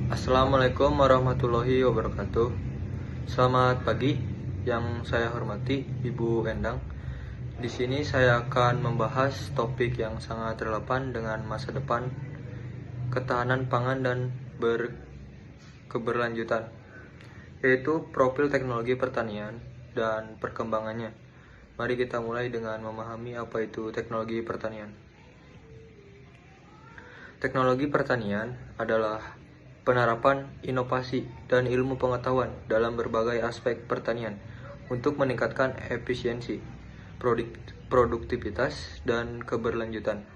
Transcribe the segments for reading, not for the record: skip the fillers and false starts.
Assalamualaikum warahmatullahi wabarakatuh. Selamat pagi, yang saya hormati Ibu Endang. Di sini saya akan membahas topik yang sangat relevan dengan masa depan, ketahanan pangan dan keberlanjutan, yaitu profil teknologi pertanian dan perkembangannya. Mari kita mulai dengan memahami apa itu teknologi pertanian. Teknologi pertanian adalah penerapan inovasi dan ilmu pengetahuan dalam berbagai aspek pertanian untuk meningkatkan efisiensi, produktivitas, dan keberlanjutan.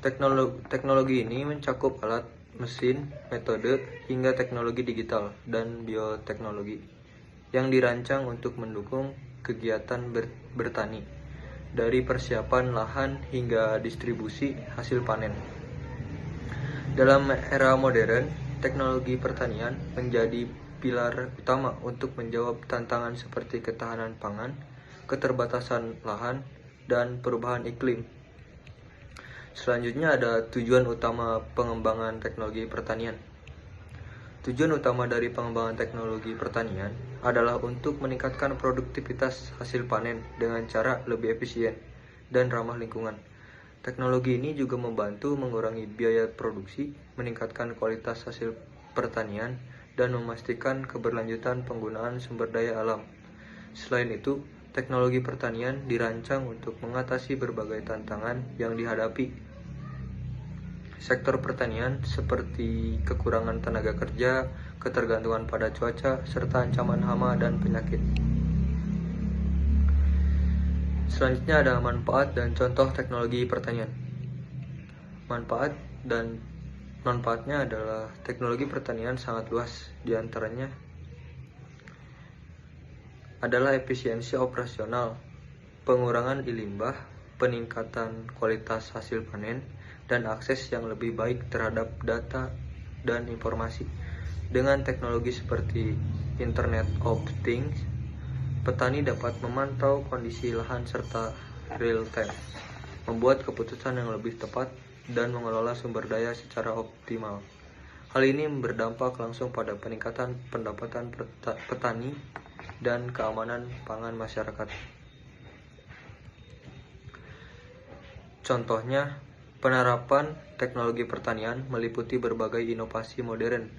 Teknologi ini mencakup alat, mesin, metode, hingga teknologi digital dan bioteknologi yang dirancang untuk mendukung kegiatan bertani, dari persiapan lahan hingga distribusi hasil panen. Dalam era modern, teknologi pertanian menjadi pilar utama untuk menjawab tantangan seperti ketahanan pangan, keterbatasan lahan, dan perubahan iklim. Selanjutnya ada tujuan utama pengembangan teknologi pertanian. Tujuan utama dari pengembangan teknologi pertanian adalah untuk meningkatkan produktivitas hasil panen dengan cara lebih efisien dan ramah lingkungan. Teknologi ini juga membantu mengurangi biaya produksi, meningkatkan kualitas hasil pertanian, dan memastikan keberlanjutan penggunaan sumber daya alam. Selain itu, teknologi pertanian dirancang untuk mengatasi berbagai tantangan yang dihadapi sektor pertanian seperti kekurangan tenaga kerja, ketergantungan pada cuaca, serta ancaman hama dan penyakit. Selanjutnya ada manfaat dan contoh teknologi pertanian. Manfaatnya adalah teknologi pertanian sangat luas, diantaranya adalah efisiensi operasional, pengurangan limbah, peningkatan kualitas hasil panen, dan akses yang lebih baik terhadap data dan informasi. Dengan teknologi seperti Internet of Things, petani dapat memantau kondisi lahan serta real time, membuat keputusan yang lebih tepat, dan mengelola sumber daya secara optimal. Hal ini berdampak langsung pada peningkatan pendapatan petani dan keamanan pangan masyarakat. Contohnya, penerapan teknologi pertanian meliputi berbagai inovasi modern.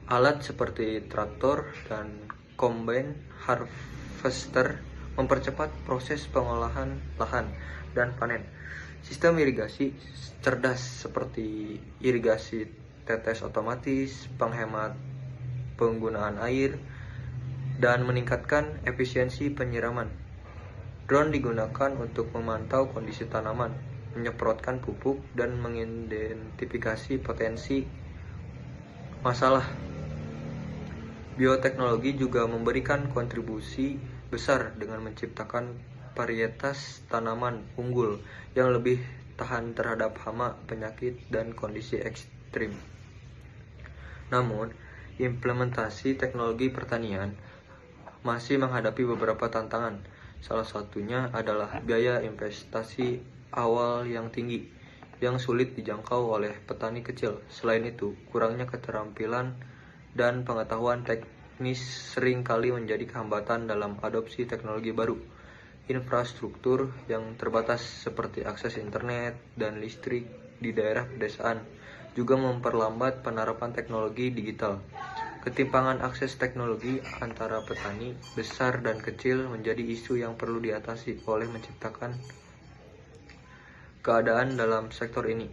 Alat seperti traktor dan combine harvester mempercepat proses pengolahan lahan dan panen. Sistem irigasi cerdas seperti irigasi tetes otomatis, penghemat penggunaan air, dan meningkatkan efisiensi penyiraman. Drone digunakan untuk memantau kondisi tanaman, menyemprotkan pupuk, dan mengidentifikasi potensi masalah. Bioteknologi juga memberikan kontribusi besar dengan menciptakan varietas tanaman unggul yang lebih tahan terhadap hama, penyakit, dan kondisi ekstrim. Namun, implementasi teknologi pertanian masih menghadapi beberapa tantangan. Salah satunya adalah biaya investasi awal yang tinggi, yang sulit dijangkau oleh petani kecil. Selain itu, kurangnya keterampilan dan pengetahuan teknis sering kali menjadi hambatan dalam adopsi teknologi baru. Infrastruktur yang terbatas seperti akses internet dan listrik di daerah pedesaan juga memperlambat penerapan teknologi digital. Ketimpangan akses teknologi antara petani besar dan kecil menjadi isu yang perlu diatasi oleh menciptakan keadaan dalam sektor ini.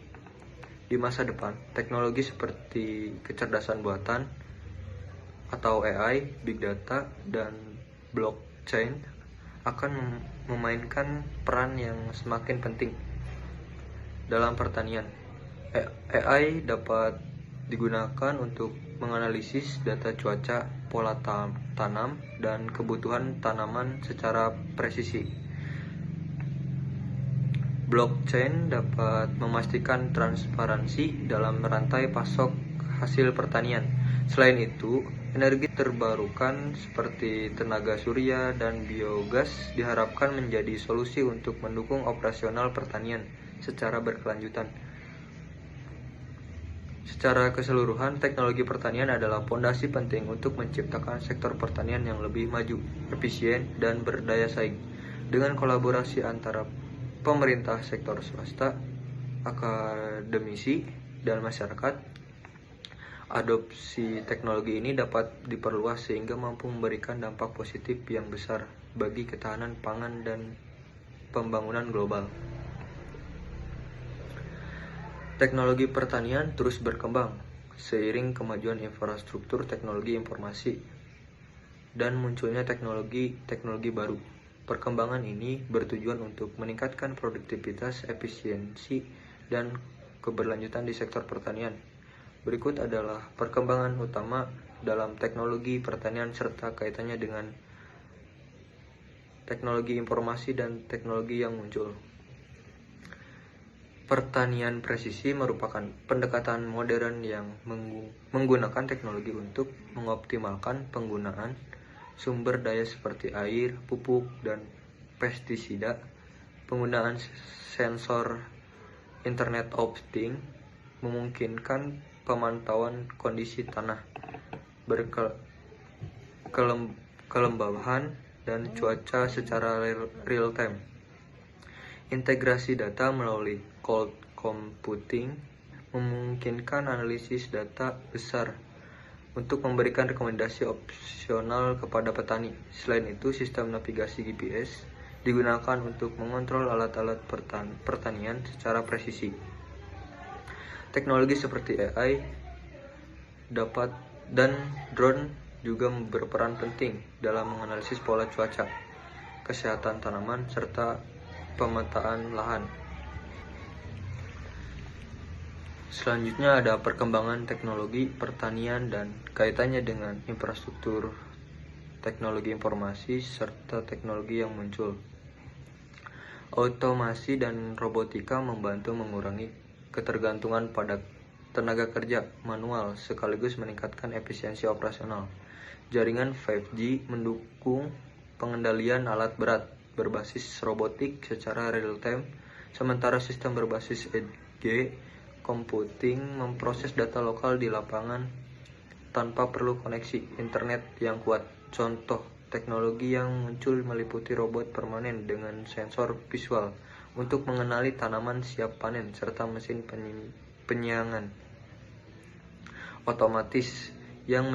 Di masa depan, teknologi seperti kecerdasan buatan atau AI, big data, dan blockchain akan memainkan peran yang semakin penting dalam pertanian. AI dapat digunakan untuk menganalisis data cuaca, pola tanam, dan kebutuhan tanaman secara presisi. Blockchain dapat memastikan transparansi dalam rantai pasok hasil pertanian. Selain itu, energi terbarukan seperti tenaga surya dan biogas diharapkan menjadi solusi untuk mendukung operasional pertanian secara berkelanjutan. Secara keseluruhan, teknologi pertanian adalah fondasi penting untuk menciptakan sektor pertanian yang lebih maju, efisien, dan berdaya saing. Dengan kolaborasi antara pemerintah, sektor swasta, akademisi, dan masyarakat, adopsi teknologi ini dapat diperluas sehingga mampu memberikan dampak positif yang besar bagi ketahanan pangan dan pembangunan global. Teknologi pertanian terus berkembang seiring kemajuan infrastruktur teknologi informasi dan munculnya teknologi baru. Perkembangan ini bertujuan untuk meningkatkan produktivitas, efisiensi, dan keberlanjutan di sektor pertanian. Berikut adalah perkembangan utama dalam teknologi pertanian serta kaitannya dengan teknologi informasi dan teknologi yang muncul. Pertanian presisi merupakan pendekatan modern yang menggunakan teknologi untuk mengoptimalkan penggunaan sumber daya seperti air, pupuk, dan pestisida. Penggunaan sensor Internet of Things memungkinkan pemantauan kondisi tanah, kelembaban, dan cuaca secara real time. Integrasi data melalui cloud computing memungkinkan analisis data besar untuk memberikan rekomendasi opsional kepada petani. Selain itu, sistem navigasi GPS digunakan untuk mengontrol alat-alat pertanian secara presisi. Teknologi seperti AI dan drone juga berperan penting dalam menganalisis pola cuaca, kesehatan tanaman, serta pemetaan lahan. Selanjutnya ada perkembangan teknologi pertanian dan kaitannya dengan infrastruktur teknologi informasi serta teknologi yang muncul. Otomasi dan robotika membantu mengurangi ketergantungan pada tenaga kerja manual sekaligus meningkatkan efisiensi operasional. Jaringan 5G mendukung pengendalian alat berat berbasis robotik secara real-time, sementara sistem berbasis edge computing memproses data lokal di lapangan tanpa perlu koneksi internet yang kuat. Contoh teknologi yang muncul meliputi robot permanen dengan sensor visual untuk mengenali tanaman siap panen serta mesin penyiangan otomatis yang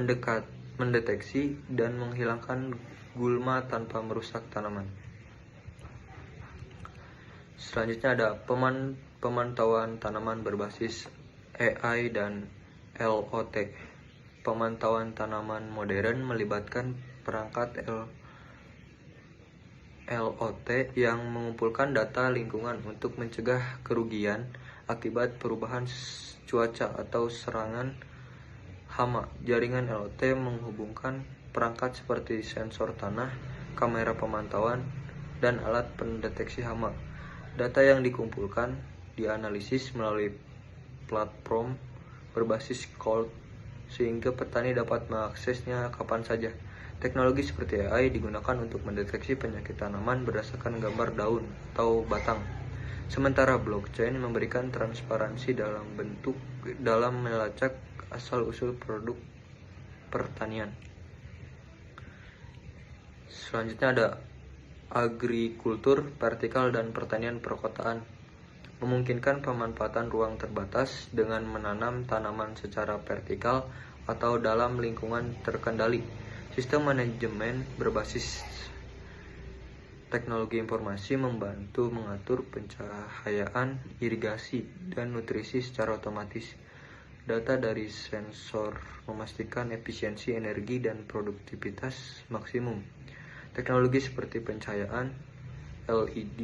mendeteksi dan menghilangkan gulma tanpa merusak tanaman. Selanjutnya ada pemantauan tanaman berbasis AI dan LOT. Pemantauan tanaman modern melibatkan perangkat LOT yang mengumpulkan data lingkungan untuk mencegah kerugian akibat perubahan cuaca atau serangan hama. Jaringan LOT menghubungkan perangkat seperti sensor tanah, kamera pemantauan, dan alat pendeteksi hama. Data yang dikumpulkan dianalisis melalui platform berbasis cloud sehingga petani dapat mengaksesnya kapan saja. Teknologi seperti AI digunakan untuk mendeteksi penyakit tanaman berdasarkan gambar daun atau batang. Sementara blockchain memberikan transparansi dalam melacak asal-usul produk pertanian. Selanjutnya ada agrikultur vertikal dan pertanian perkotaan. Memungkinkan pemanfaatan ruang terbatas dengan menanam tanaman secara vertikal atau dalam lingkungan terkendali. Sistem manajemen berbasis teknologi informasi membantu mengatur pencahayaan, irigasi, dan nutrisi secara otomatis. Data dari sensor memastikan efisiensi energi dan produktivitas maksimum. Teknologi seperti pencahayaan LED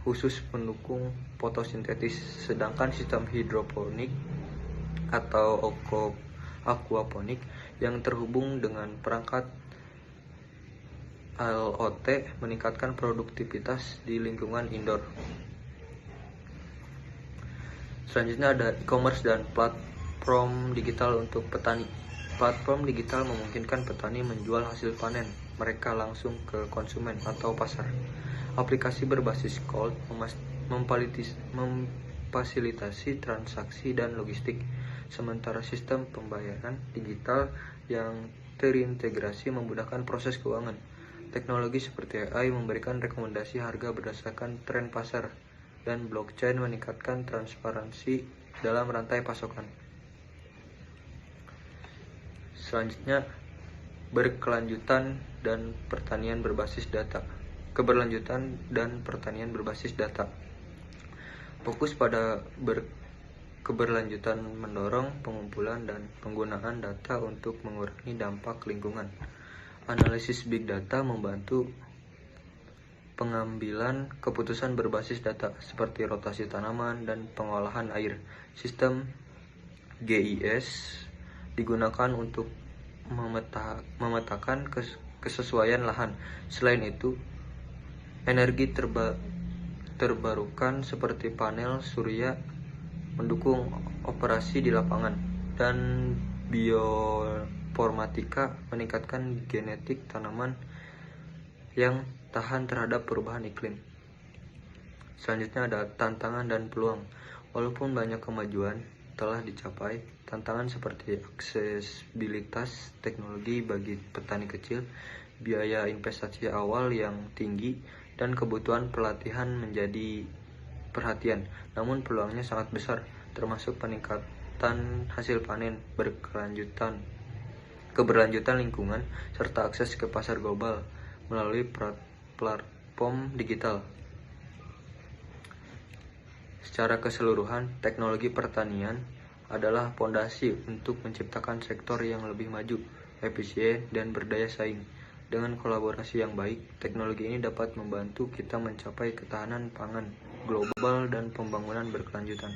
khusus pendukung fotosintesis, sedangkan sistem hidroponik atau aquaponik yang terhubung dengan perangkat LOT meningkatkan produktivitas di lingkungan indoor. Selanjutnya ada e-commerce dan platform digital untuk petani. Platform digital memungkinkan petani menjual hasil panen mereka langsung ke konsumen atau pasar. Aplikasi berbasis cloud memfasilitasi transaksi dan logistik. sementara sistem pembayaran digital yang terintegrasi memudahkan proses keuangan. Teknologi seperti AI memberikan rekomendasi harga berdasarkan tren pasar, dan blockchain meningkatkan transparansi dalam rantai pasokan. Selanjutnya, keberlanjutan dan pertanian berbasis data. Fokus pada keberlanjutan mendorong pengumpulan dan penggunaan data untuk mengurangi dampak lingkungan. Analisis big data membantu pengambilan keputusan berbasis data seperti rotasi tanaman dan pengolahan air. Sistem GIS digunakan untuk memetakan kesesuaian lahan. Selain itu, energi terbarukan seperti panel surya mendukung operasi di lapangan, dan bioinformatika meningkatkan genetik tanaman yang tahan terhadap perubahan iklim. Selanjutnya ada tantangan dan peluang. Walaupun banyak kemajuan telah dicapai, tantangan seperti aksesibilitas teknologi bagi petani kecil, biaya investasi awal yang tinggi, dan kebutuhan pelatihan menjadi perhatian. Namun peluangnya sangat besar, termasuk peningkatan hasil panen keberlanjutan lingkungan, serta akses ke pasar global melalui platform digital. Secara keseluruhan, teknologi pertanian adalah fondasi untuk menciptakan sektor yang lebih maju, efisien, dan berdaya saing. Dengan kolaborasi yang baik, teknologi ini dapat membantu kita mencapai ketahanan pangan global dan pembangunan berkelanjutan.